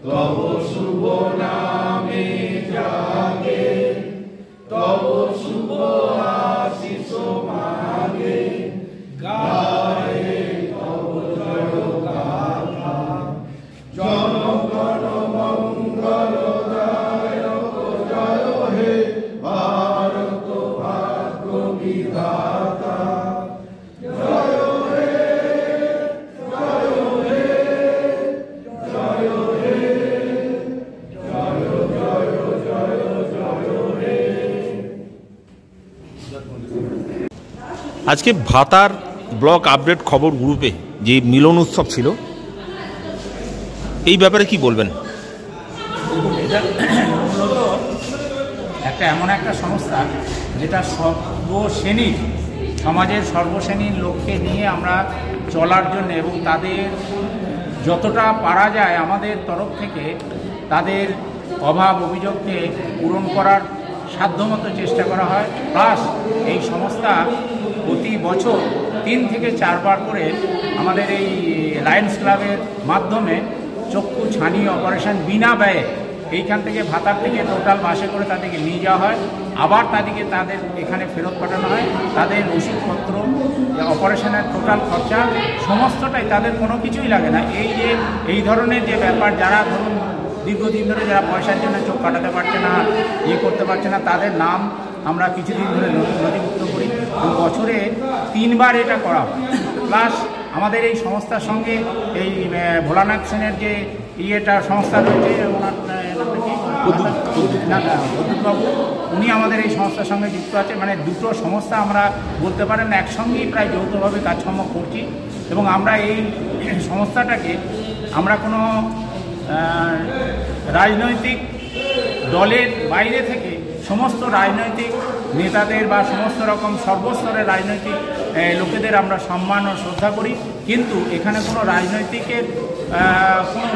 তব শুভ নামে জাগে, তব শুভ আশিস মাগে, গায়ে তব জয় গাথা। জনগণ মঙ্গলদায়ক জয় হে ভারত ভাগ্য বিধাতা। জয় হে, জয় হে, জয় হে, জয় জয় জয় জয় হে। আজকে ভাতার ব্লক আপডেট খবর গ্রুপে যে মিলন উৎসব ছিল, এই ব্যাপারে কি বলবেন? এটা মূলত একটা এমন একটা সংস্থা যেটা সর্বশ্রেণীর সমাজের সর্বশ্রেণীর লোককে নিয়ে আমরা চলার জন্য এবং তাদের যতটা পারা যায় আমাদের তরফ থেকে তাদের অভাব অভিযোগকে পূরণ করার সাধ্যমতো চেষ্টা করা হয়। প্লাস এই সংস্থা প্রতি বছর 3 থেকে 4 বার করে আমাদের এই লায়ন্স ক্লাবের মাধ্যমে চক্ষু ছানি অপারেশন বিনা ব্যয়ে এইখান থেকে ভাতার থেকে টোটাল বাসে করে তাদেরকে নিয়ে যাওয়া হয়, আবার তাদেরকে তাদের এখানে ফেরত পাঠানো হয়। তাদের ওষুধপত্র, অপারেশনের টোটাল খরচা সমস্তটাই, তাদের কোনো কিছুই লাগে না। এই ধরনের যে ব্যাপার, যারা ধরুন দীর্ঘদিন ধরে যারা পয়সার জন্য চোখ কাটাতে পারছে না, করতে পারছে না, তাদের নাম আমরা কিছুদিন ধরে নথিভুক্ত করি। বছরে 3 বার এটা করা হয়। প্লাস আমাদের এই সংস্থার সঙ্গে এই ভোলানাথ সেনের যে সংস্থা রয়েছে, ওনার প্রদ্যুৎবাবু, উনি আমাদের এই সংস্থার সঙ্গে যুক্ত আছে। মানে দুটো সংস্থা আমরা বলতে পারেন একসঙ্গেই প্রায় যৌথভাবে কাজকর্ম করছি। এবং আমরা এই সংস্থাটাকে আমরা কোনো রাজনৈতিক দলের বাইরে থেকে সমস্ত রাজনৈতিক নেতাদের বা সমস্ত রকম সর্বস্তরের রাজনৈতিক লোকেদের আমরা সম্মান ও শ্রদ্ধা করি, কিন্তু এখানে কোনো রাজনৈতিকের কোনো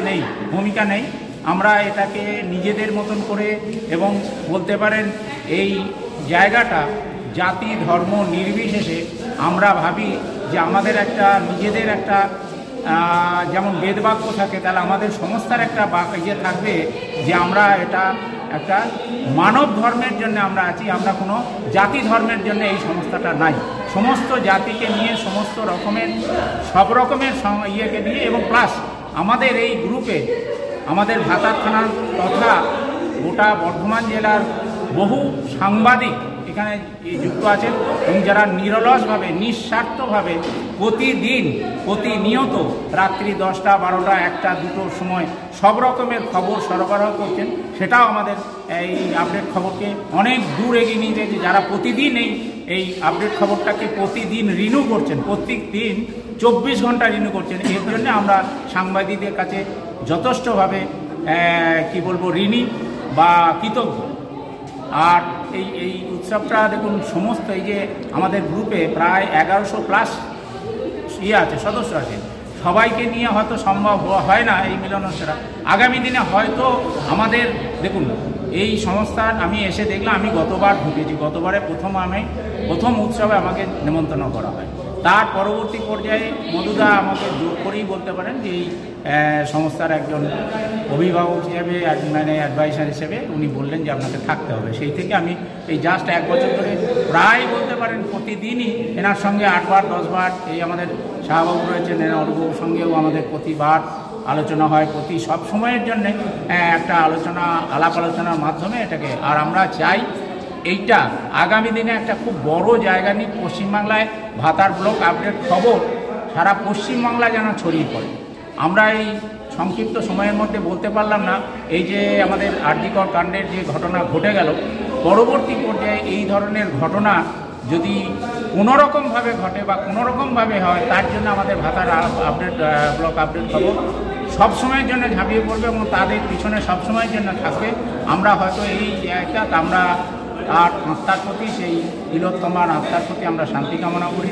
নেই, ভূমিকা নেই। আমরা এটাকে নিজেদের মতন করে, এবং বলতে পারেন এই জায়গাটা জাতি ধর্ম নির্বিশেষে আমরা ভাবি যে আমাদের একটা নিজেদের একটা যেমন বেদবাক্য থাকে, তাহলে আমাদের সংস্থার একটা থাকবে যে আমরা এটা একটা মানব ধর্মের জন্য আমরা আছি, আমরা কোনো জাতি ধর্মের জন্য এই সংস্থাটা নাই। সমস্ত জাতিকে নিয়ে, সমস্ত রকমের সব রকমের ইয়েকে নিয়ে, এবং প্লাস আমাদের এই গ্রুপে আমাদের ভাতার থানা তথা গোটা বর্ধমান জেলার বহু সাংবাদিক এখানে যুক্ত আছেন, এবং যারা নিরলসভাবে নিঃস্বার্থভাবে প্রতিনিয়ত রাত্রি 10টা 12টা 1টা 2টোর সময় সব রকমের খবর সরবরাহ করছেন। সেটাও আমাদের এই আপডেট খবরকে অনেক দূর এগিয়ে নিয়ে যাচ্ছে। যারা প্রতিদিন এই আপডেট খবরটাকে প্রতিদিন রিনিউ করছেন, প্রত্যেক দিন 24 ঘন্টা রিনিউ করছেন, এর জন্য আমরা সাংবাদিকদের কাছে যথেষ্টভাবে ঋণী বা কৃতজ্ঞ। আর এই উৎসবটা দেখুন, সমস্ত এই যে আমাদের গ্রুপে প্রায় 1100+ সদস্য আছে, সবাইকে নিয়ে হয়তো সম্ভব হয় না এই মিলনটা। আগামী দিনে হয়তো আমাদের দেখুন এই সংস্থার আমি এসে দেখলাম, আমি গতবার ঢুকেছি, গতবারে প্রথম উৎসবে আমাকে নিমন্ত্রণ করা হয়। তার পরবর্তী পর্যায়ে মধুদা আমাকে জোর করেই বলতে পারেন যে এই সংস্থার একজন অভিভাবক হিসেবে, মানে অ্যাডভাইসার হিসেবে উনি বললেন যে আপনাকে থাকতে হবে। সেই থেকে আমি এই জাস্ট 1 বছর ধরে প্রায় বলতে পারেন প্রতিদিনই এনার সঙ্গে 8 বার 10 বার, এই আমাদের শাহবাবু রয়েছেন, অনুবাবুর সঙ্গেও আমাদের প্রতিবার আলোচনা হয়, সব সময়ের জন্য একটা আলাপ আলোচনার মাধ্যমে এটাকে। আর আমরা চাই এইটা আগামী দিনে একটা খুব বড় জায়গা নিয়ে পশ্চিমবাংলায় ভাতার ব্লক আপডেট খবর সারা পশ্চিমবাংলা যেন ছড়িয়ে পড়ে। আমরা এই সংক্ষিপ্ত সময়ের মধ্যে বলতে পারলাম না, এই যে আমাদের আরজিকর কাণ্ডের যে ঘটনা ঘটে গেল, পরবর্তী পর্যায়ে এই ধরনের ঘটনা যদি কোনোরকমভাবে ঘটে বা কোনোরকমভাবে হয়, তার জন্য আমাদের ভাতার ব্লক আপডেট খবর সবসময়ের জন্য ঝাঁপিয়ে পড়বে এবং তাদের পিছনে সবসময়ের জন্য থাকবে। আমরা হয়তো এই আমরা তার আত্মার প্রতি, সেই তিলোত্তমার আত্মার প্রতি আমরা শান্তি কামনা করি,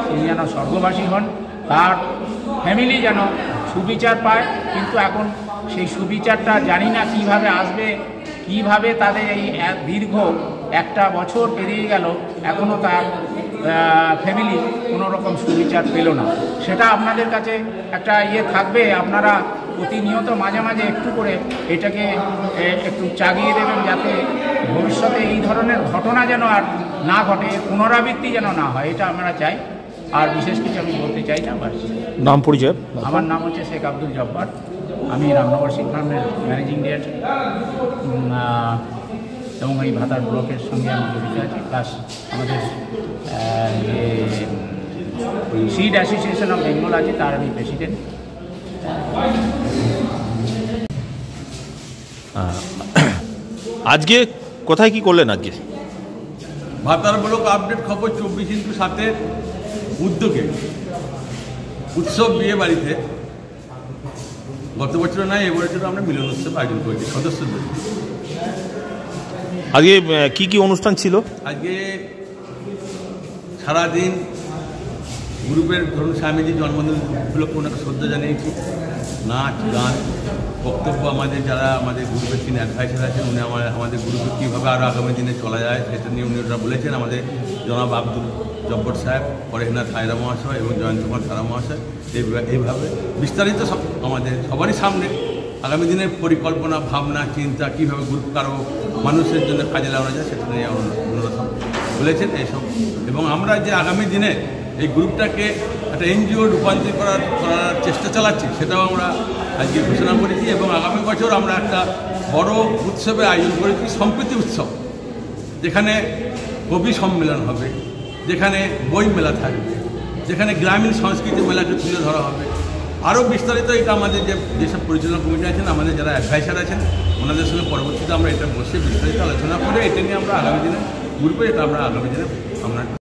তিনি যেন স্বর্গবাসী হন, তার ফ্যামিলি যেন সুবিচার পায়। কিন্তু এখন সেই সুবিচারটা জানি না কিভাবে আসবে, কিভাবে তাদের এই দীর্ঘ 1টা বছর পেরিয়ে গেল, এখনও তার ফ্যামিলি কোনো রকম সুবিচার পেল না। সেটা আপনাদের কাছে একটা থাকবে, আপনারা প্রতিনিয়ত মাঝে মাঝে একটু করে এটাকে একটু চাগিয়ে দেবেন, যাতে ভবিষ্যতে এই ধরনের ঘটনা যেন আর না ঘটে, পুনরাবৃত্তি যেন না হয়, এটা আমরা চাই। আর বিশেষ কিছু আমি বলতে চাই না। বাস। নাম পরিচয়? আমার নাম হচ্ছে শেখ আব্দুল জব্বার। আমি রামনগর শিল্প ফার্মের ম্যানেজিং ডিরেক্টর এবং এই ভাতার ব্লকের সঙ্গে আমি জড়িত আছি। প্লাস আমাদের যে সিড অ্যাসোসিয়েশন অফ বেঙ্গল আছে, তার আমি প্রেসিডেন্ট। আজকে কোথায় কি করলেন আজকে? ভাতার ব্লক আপডেট খবর 24x7 উদ্যোগে উৎসব বিয়ে বাড়িতে গত বছর নয় এবছর আমরা মিলন উৎসব আয়োজন করেছি সদস্যদের। আজকে কি কি অনুষ্ঠান ছিল? আজকে সারাদিন গ্রুপের ধরুন স্বামীজির জন্মদিন উপলক্ষে ওনাকে শ্রদ্ধা জানিয়েছি, নাচ গান বক্তব্য। আমাদের যারা আমাদের গ্রুপের 3 অ্যাডভাইসার আছেন, উনি আমাদের গ্রুপে কীভাবে আরও আগামী দিনে চলা যায় সেটা নিয়ে উনি ওরা বলেছেন। আমাদের জনাব আব্দুল জব্বর সাহেব, পরেশনাথ হায়রা মহাশয় এবং জয়ন্ত কুমার সারা মহাশয় এইভাবে বিস্তারিত আমাদের সবারই সামনে আগামী দিনের পরিকল্পনা, ভাবনা, চিন্তা, কীভাবে গ্রুপ কারো মানুষের জন্য কাজে লাগানো যায় সেটা নিয়ে ওনারা সব বলেছেন এইসব। এবং আমরা যে আগামী দিনে এই গ্রুপটাকে একটা এনজিও রূপান্তরিত করার চেষ্টা চালাচ্ছি, সেটাও আমরা আজকে ঘোষণা করেছি। এবং আগামী বছর আমরা একটা বড় উৎসবের আয়োজন করেছি, সম্প্রীতি উৎসব, যেখানে কবি সম্মেলন হবে, যেখানে বই মেলা থাকবে, যেখানে গ্রামীণ সংস্কৃতি মেলাকে তুলে ধরা হবে। আরও বিস্তারিত এটা আমাদের যেসব পরিচালনা কমিটি আছেন, আমাদের যারা অ্যাডভাইসার আছেন, ওনাদের সঙ্গে পরবর্তীতে আমরা এটা বসে বিস্তারিত আলোচনা করে এটা নিয়ে আমরা আগামী দিনে গ্রুপে এটা আমরা আগামী দিনে আমরা